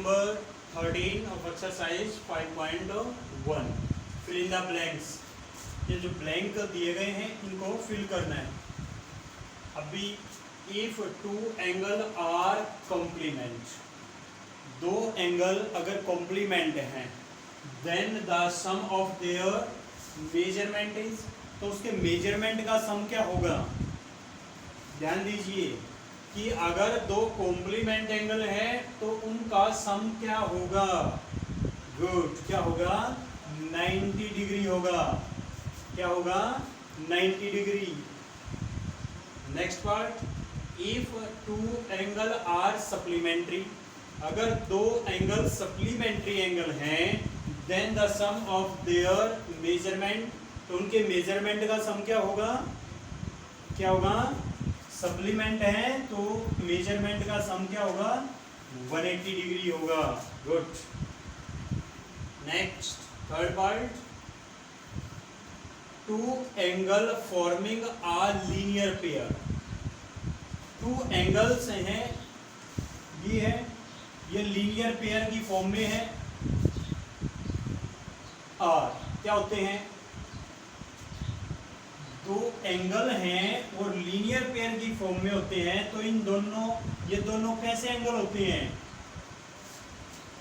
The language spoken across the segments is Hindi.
number 13 of exercise 5.1 fill in the blanks। ये जो ब्लैंक दिए गए हैं इनको फिल करना है। अभी if two angle are complement, दो एंगल अगर कॉम्प्लीमेंट हैं then the sum of their measurement is, तो उसके मेजरमेंट का सम क्या होगा। ध्यान दीजिए कि अगर दो कॉम्प्लीमेंट एंगल है तो उनका सम क्या होगा। गुड, क्या होगा 90 डिग्री होगा। क्या होगा 90 degree. Next part, if two angle are supplementary, अगर दो एंगल सप्लीमेंट्री एंगल हैं then the sum of their measurement, तो उनके मेजरमेंट का सम क्या होगा। क्या होगा, सप्लीमेंट है तो मेजरमेंट का सम क्या होगा 180 डिग्री होगा। Good. Next third part, two angle forming a linear pair, two angles हैं ये है, ये लीनियर पेयर की फॉर्म में है। और क्या होते हैं, दो एंगल हैं और लीनियर पेयर की फॉर्म में होते हैं, तो इन दोनों, ये दोनों कैसे एंगल होते हैं,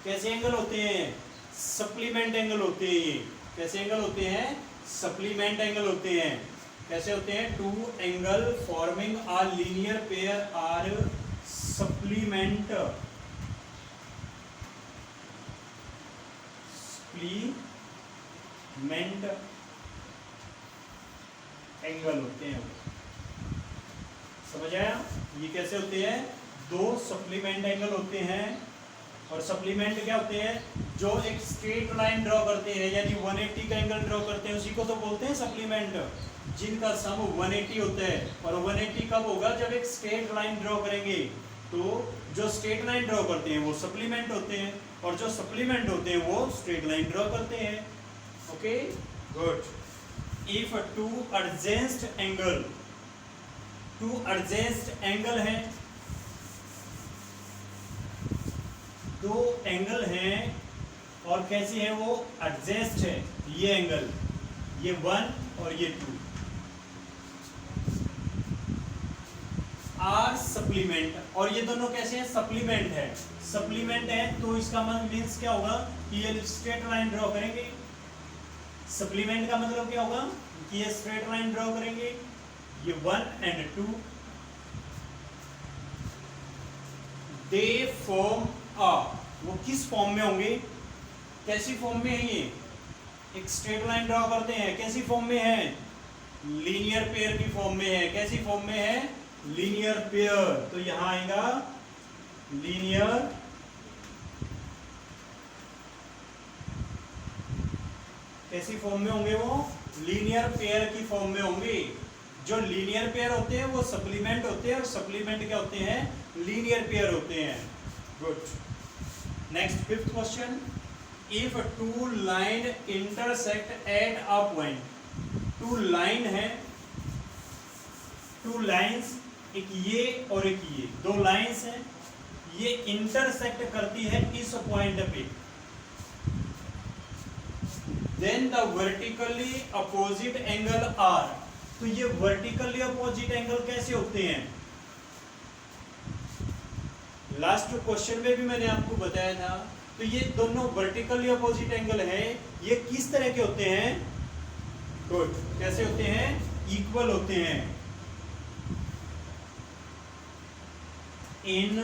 कैसे एंगल होते हैं, सप्लीमेंट एंगल होते हैं। ये कैसे एंगल होते हैं, सप्लीमेंट एंगल होते हैं। कैसे होते हैं, two angle forming a linear pair are supplement angle होते हैं। समझ आया, ये कैसे होते हैं, दो सप्लीमेंट एंगल होते हैं। और सप्लीमेंट क्या होते हैं, जो एक स्ट्रेट लाइन ड्रॉ करते हैं, यानी 180 का एंगल ड्रॉ करते हैं, उसी को तो बोलते हैं सप्लीमेंट, जिनका सम 180 होता है। और 180 कब होगा, जब एक स्ट्रेट लाइन ड्रॉ करेंगे। तो जो स्ट्रेट लाइन ड्रॉ करते हैं वो सप्लीमेंट होते हैं, और जो सप्लीमेंट होते हैं वो स्ट्रेट लाइन ड्रॉ करते हैं। Okay, good. If two adjacent angle, two adjacent angle है, दो एंगल हैं और कैसे है वो, एडजेस्ट है। ये एंगल, ये 1 और ये 2 आर सप्लीमेंट, और ये दोनों कैसे हैं, सप्लीमेंट है। सप्लीमेंट है तो इसका मतलब मीन्स क्या होगा कि ये स्ट्रेट लाइन ड्रॉ करेंगे। सप्लीमेंट का मतलब क्या होगा कि ये स्ट्रेट लाइन ड्रॉ करेंगे, ये 1 and 2, दे फॉर्म आ, वो किस फॉर्म में होंगे, कैसी फॉर्म में है ये, एक स्ट्रेट लाइन ड्रॉ करते हैं, कैसी फॉर्म में है, लीनियर पेयर की फॉर्म में है। कैसी फॉर्म में है, लीनियर पेयर। तो यहां आएगा लीनियर, कैसी फॉर्म में होंगे वो, लीनियर पेयर की फॉर्म में होंगे। जो लीनियर पेयर होते हैं वो सप्लीमेंट होते हैं, और सप्लीमेंट क्या होते हैं, लीनियर पेयर होते हैं। Good. Next fifth question, if two line intersect at a point, two line है, टू लाइंस, एक ये और एक ये, दो लाइंस हैं, ये इंटरसेक्ट करती है इस पॉइंट पे, then the vertically opposite angle are, तो ये वर्टिकली अपोजिट एंगल कैसे होते हैं। लास्ट क्वेश्चन में भी मैंने आपको बताया था। तो ये दोनों वर्टिकली अपोजिट एंगल है, ये किस तरह के होते हैं, गुड, कैसे होते हैं, इक्वल होते हैं। In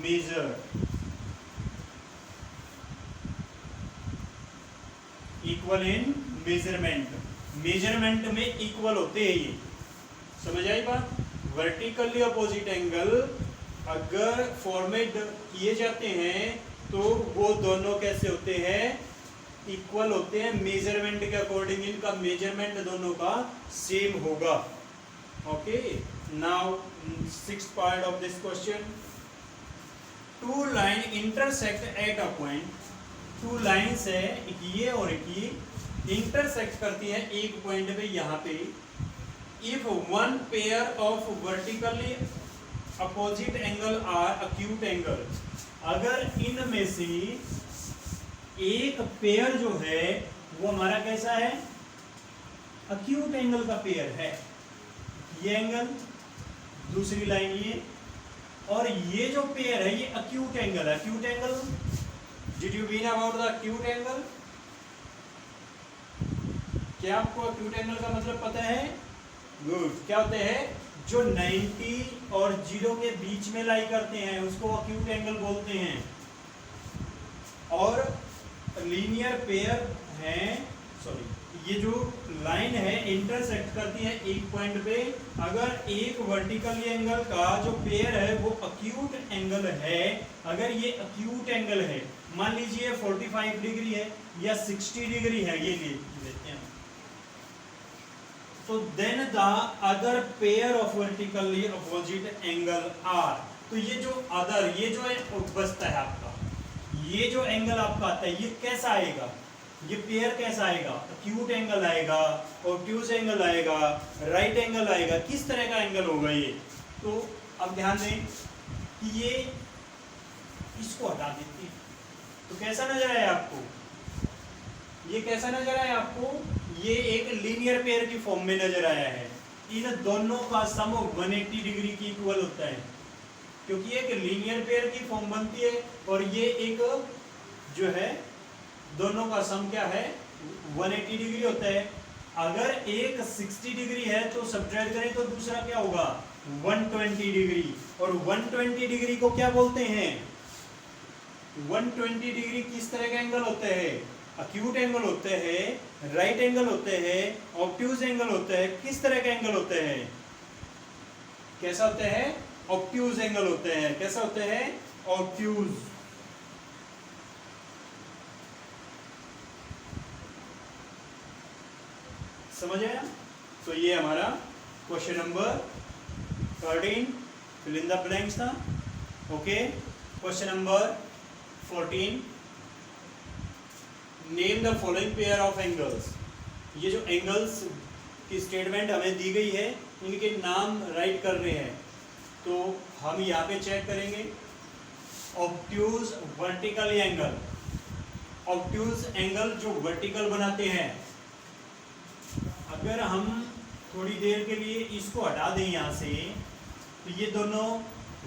measure, equal in measurement, measurement में इक्वल होते हैं ये। समझ आई बात। वर्टिकली अपोजिट एंगल अगर फॉर्मेट किए जाते हैं तो वो दोनों कैसे होते हैं, इक्वल होते हैं मेजरमेंट के अकॉर्डिंग, इनका मेजरमेंट दोनों का सेम होगा। Okay, now sixth part of this question, two line intersect at a point, two lines है, एक ये और एक ये, इंटरसेक्ट करती है एक पॉइंट पे, यहाँ पे। If one pair of vertically opposite angle are acute angle, अगर इनमें से एक पेयर जो है वो हमारा कैसा है, अक्यूट एंगल का पेयर है, ये एंगल, दूसरी लाइन ये, और ये जो पेयर है ये अक्यूट एंगल है। Acute angle, did you been about the acute angle? क्या आपको अक्यूट एंगल का मतलब पता है? गुड। क्या होते हैं? जो 90 और 0 के बीच में लाई करते हैं उसको अक्यूट एंगल बोलते हैं। और लीनियर पेयर हैं, सॉरी, ये जो लाइन है इंटरसेक्ट करती है एक पॉइंट पे, अगर एक वर्टिकल एंगल का जो पेयर है वो अक्यूट एंगल है, अगर ये अक्यूट एंगल है, मान लीजिए 45 डिग्री है या 60 डिग्री है, ये लेते हैं, तो then the other pair of vertically opposite angle are, तो ये जो अदर, ये जो है बचता है आपका, ये जो एंगल आपका आता है ये कैसा आएगा, ये पेयर कैसा आएगा, अक्यूट एंगल आएगा, ऑब्ट्यूज एंगल आएगा, राइट एंगल आएगा, किस तरह का एंगल होगा ये? तो अब ध्यान दें कि ये इसको हटा देते हैं तो कैसा नजर आया आपको, ये कैसा नजर आया आपको, ये एक लीनियर पेयर की फॉर्म में नजर आया है। इन दोनों का सम 180 डिग्री की इक्वल होता है, क्योंकि एक लीनियर पेयर की फॉर्म बनती है और ये एक जो है दोनों का सम क्या है, 180 डिग्री होता है। अगर एक 60 डिग्री है तो सब्ट्रैक्ट करें तो दूसरा क्या होगा, 120 डिग्री, और 120 डिग्री को क्या बोलते हैं, 120 डिग्री किस तरह का एंगल होते हैं, अक्यूट एंगल होते हैं, राइट एंगल होते हैं, ऑब्ट्यूज एंगल होते हैं, किस तरह के एंगल होते हैं, कैसा होते हैं, ऑब्ट्यूज एंगल होते हैं, कैसा होते हैं, ऑब्ट्यूज। समझ आया? तो ये हमारा question number 13 fill in the blanks था। Okay, question number 14, name the following pair of angles. ये जो एंगल्स की स्टेटमेंट हमें दी गई है इनके नाम राइट कर रहे हैं, तो हम यहाँ पे चेक करेंगे। Obtuse vertical angle, obtuse angle जो वर्टिकल बनाते हैं, अगर हम थोड़ी देर के लिए इसको हटा दें यहाँ से, तो ये दोनों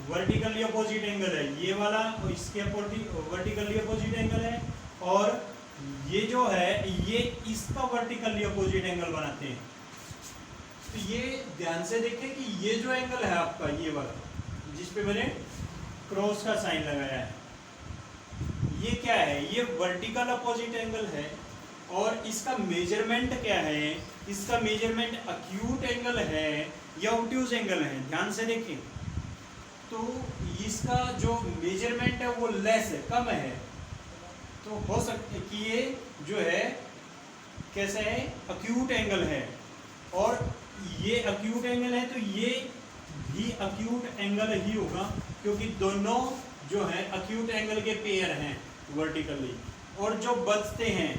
वर्टिकली अपोजिट एंगल है, ये वाला और इसके वर्टिकली अपोजिट एंगल है, और ये जो है ये इसका वर्टिकली अपोजिट एंगल बनाते हैं। तो ये ध्यान से देखें कि ये जो एंगल है आपका, ये वाला जिस पे मैंने क्रॉस का साइन लगाया है, ये क्या है, ये वर्टिकल अपोजिट एंगल है, और इसका मेजरमेंट क्या है, इसका मेजरमेंट अक्यूट एंगल है या ऑब्ट्यूज एंगल है, ध्यान से देखें। तो इसका जो मेजरमेंट है वो लेस है, कम है, तो हो सकता है कि ये जो है कैसे है, अक्यूट एंगल है, और ये अक्यूट एंगल है तो ये भी अक्यूट एंगल ही होगा, क्योंकि दोनों जो है अक्यूट एंगल के पेयर हैं वर्टिकली। और जो बचते हैं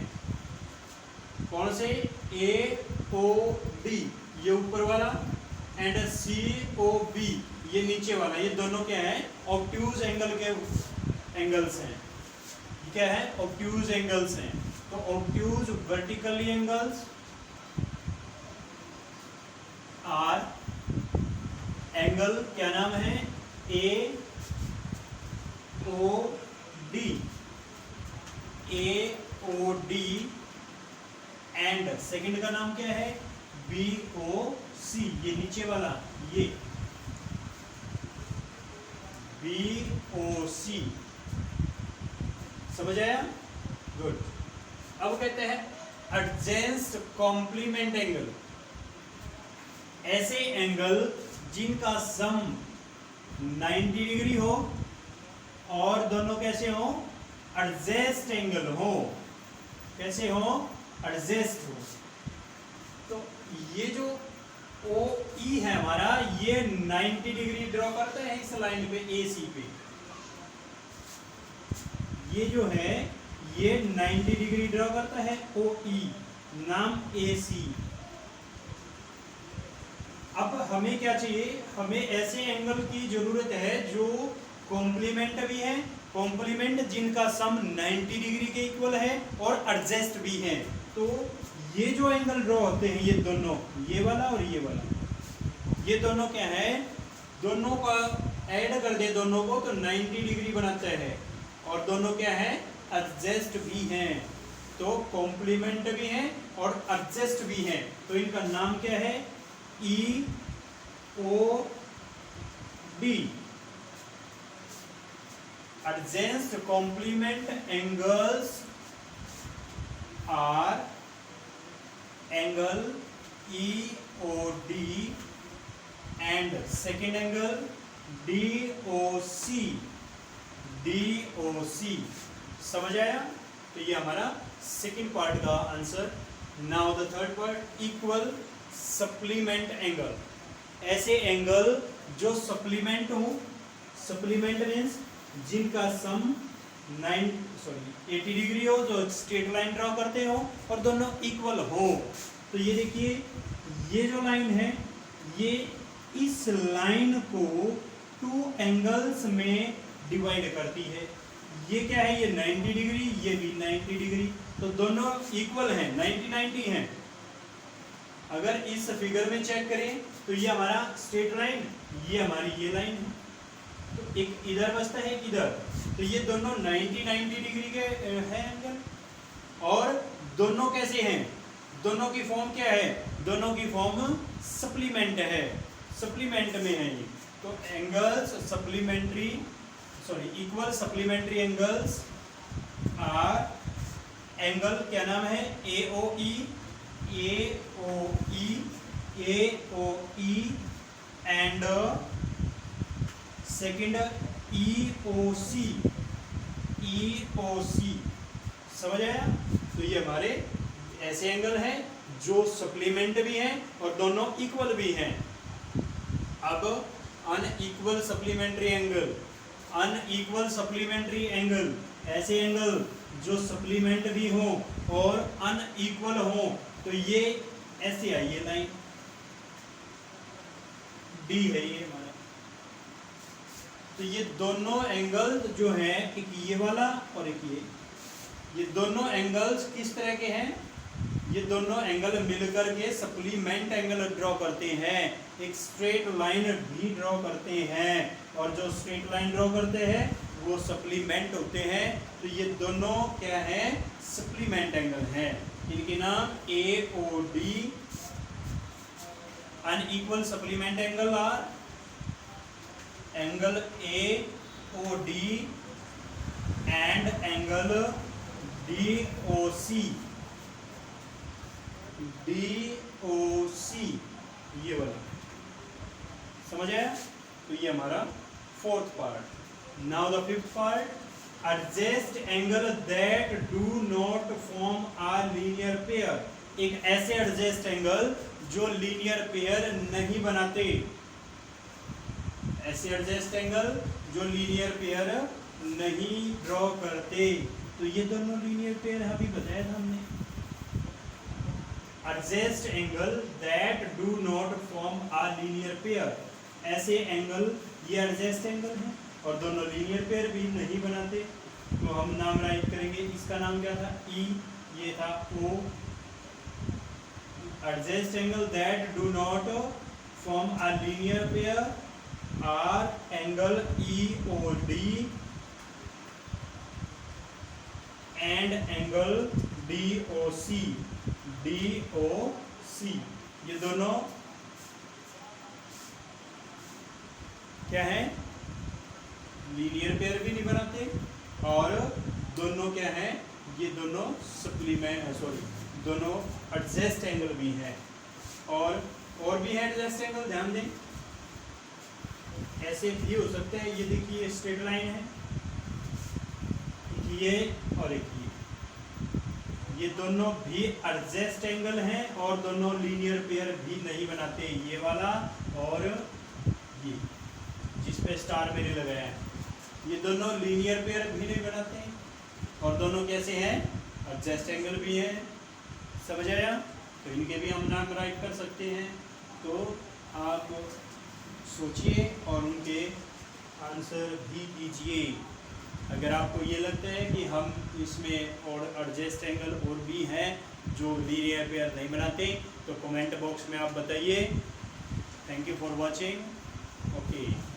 कौन से, ए ओ डी ये ऊपर वाला, एंड सी ओ बी ये नीचे वाला, ये दोनों क्या है, ऑब्ट्यूज एंगल के एंगल्स हैं। क्या है, ऑब्ट्यूज एंगल्स हैं। तो obtuse vertically angles are angle क्या नाम है, A O D, A O D, and second का नाम क्या है, बी ओ सी, ये नीचे वाला, ये बी ओ सी। समझ आया? गुड। अब कहते हैं एडजेंस्ट कॉम्प्लीमेंट एंगल, ऐसे एंगल जिनका सम 90 डिग्री हो और दोनों कैसे हो, एडजेस्ट एंगल हो, कैसे हो, एडजेस्ट हो। तो ये जो ओ ई है हमारा, ये 90 डिग्री ड्रॉ करता है इस लाइन पे, ए सी पे, ये जो है ये 90 डिग्री ड्रॉ करता है ओ ई, नाम ए सी। अब हमें क्या चाहिए, हमें ऐसे एंगल की जरूरत है जो कॉम्प्लीमेंट भी है, कॉम्प्लीमेंट जिनका सम 90 डिग्री के इक्वल है और एडजस्ट भी है। तो ये जो एंगल ड्रॉ होते हैं, ये दोनों, ये वाला और ये वाला, ये दोनों क्या है, दोनों का ऐड कर दे दोनों को तो 90 डिग्री बनाता है, और दोनों क्या है, एडजस्ट भी हैं। तो कॉम्प्लीमेंट भी हैं और एडजस्ट भी हैं, तो इनका नाम क्या है, E O D, adjacent complementary angles are angle E O D and second angle D O C, D O C. समझ आया? तो ये हमारा सेकेंड पार्ट का answer. Now the third part, equal supplement angle. ऐसे एंगल जो सप्लीमेंट हो, सप्लीमेंट मीन्स जिनका सम 80 डिग्री हो, जो स्ट्रेट लाइन ड्रॉ करते हो और दोनों इक्वल हो। तो ये देखिए, ये जो लाइन है, ये इस लाइन को 2 एंगल्स में डिवाइड करती है। ये क्या है, ये 90 डिग्री, ये भी 90 डिग्री, तो दोनों इक्वल हैं, 90-90 हैं। अगर इस फिगर में चेक करें तो ये हमारा स्ट्रेट लाइन, ये हमारी ये लाइन है, तो एक इधर बचता है, एक इधर, तो ये दोनों 90-90 डिग्री के है एंगल। और दोनों कैसे हैं, दोनों की फॉर्म क्या है, दोनों की फॉर्म सप्लीमेंट है, सप्लीमेंट में है ये। तो angles supplementary, sorry, equal supplementary angles are, angle क्या नाम है, A O E, A O E, A O E and second E O C, E O C. समझ आया? तो ये हमारे ऐसे एंगल हैं जो सप्लीमेंट भी हैं और दोनों इक्वल भी हैं। अब unequal supplementary angle, unequal supplementary angle, ऐसे एंगल जो सप्लीमेंट भी हो और अनइक्वल हो, तो ये ऐसे आई, ये लाइन डी है ये हमारा। तो ये दोनों एंगल जो हैं, एक ये वाला और एक ये दोनों एंगल्स किस तरह के हैं, ये दोनों एंगल मिलकर के सप्लीमेंट एंगल ड्रॉ करते हैं, एक स्ट्रेट लाइन भी ड्रॉ करते हैं, और जो स्ट्रेट लाइन ड्रॉ करते हैं वो सप्लीमेंट होते हैं। तो ये दोनों क्या है, सप्लीमेंट एंगल हैं, इनके नाम A O D. Unequal supplement angle are angle A O D and angle D O C, D O C, ये वाला। समझ आया? तो ये हमारा fourth part. Now the fifth part, adjust angle that do not form a linear pair. एक ऐसे एडजस्ट एंगल जो लीनियर पेयर नहीं बनाते, ऐसे एडजस्ट एंगल जो लीनियर पेयर नहीं ड्रॉ करते। तो ये दोनों लीनियर पेयर अभी बताया था हमने। Adjust angle that do not form a linear pair, ऐसे एंगल ये एडजस्ट एंगल है और दोनों लीनियर पेयर भी नहीं बनाते। तो हम नाम राइट करेंगे, इसका नाम क्या था, ई, ये था O. Adjust angle that do not form a linear pair are angle E O D and angle D O C, D O C. ये दोनों क्या है, लीनियर पेयर भी नहीं बनाते और दोनों क्या है, ये दोनों सप्लीमेंट, सॉरी, दोनों एडजस्ट एंगल भी है। और भी है एडजस्ट एंगल, ध्यान दें, ऐसे भी हो सकते हैं। ये देखिए स्ट्रेट लाइन है, ये और एक ये दोनों भी एडजस्ट एंगल हैं और दोनों लीनियर पेयर भी नहीं बनाते, ये वाला और ये जिस पे स्टार मेरे लगाया है, ये दोनों लीनियर पेयर भी नहीं बनाते और दोनों कैसे हैं, एडजस्ट एंगल भी है। समझ आया? तो इनके भी हम नाम राइट कर सकते हैं। तो आप सोचिए और उनके आंसर भी दीजिए। अगर आपको ये लगता है कि हम इसमें और एडजस्ट एंगल और भी हैं जो लीनियर पेयर नहीं बनाते, तो कमेंट बॉक्स में आप बताइए। Thank you for watching. Okay.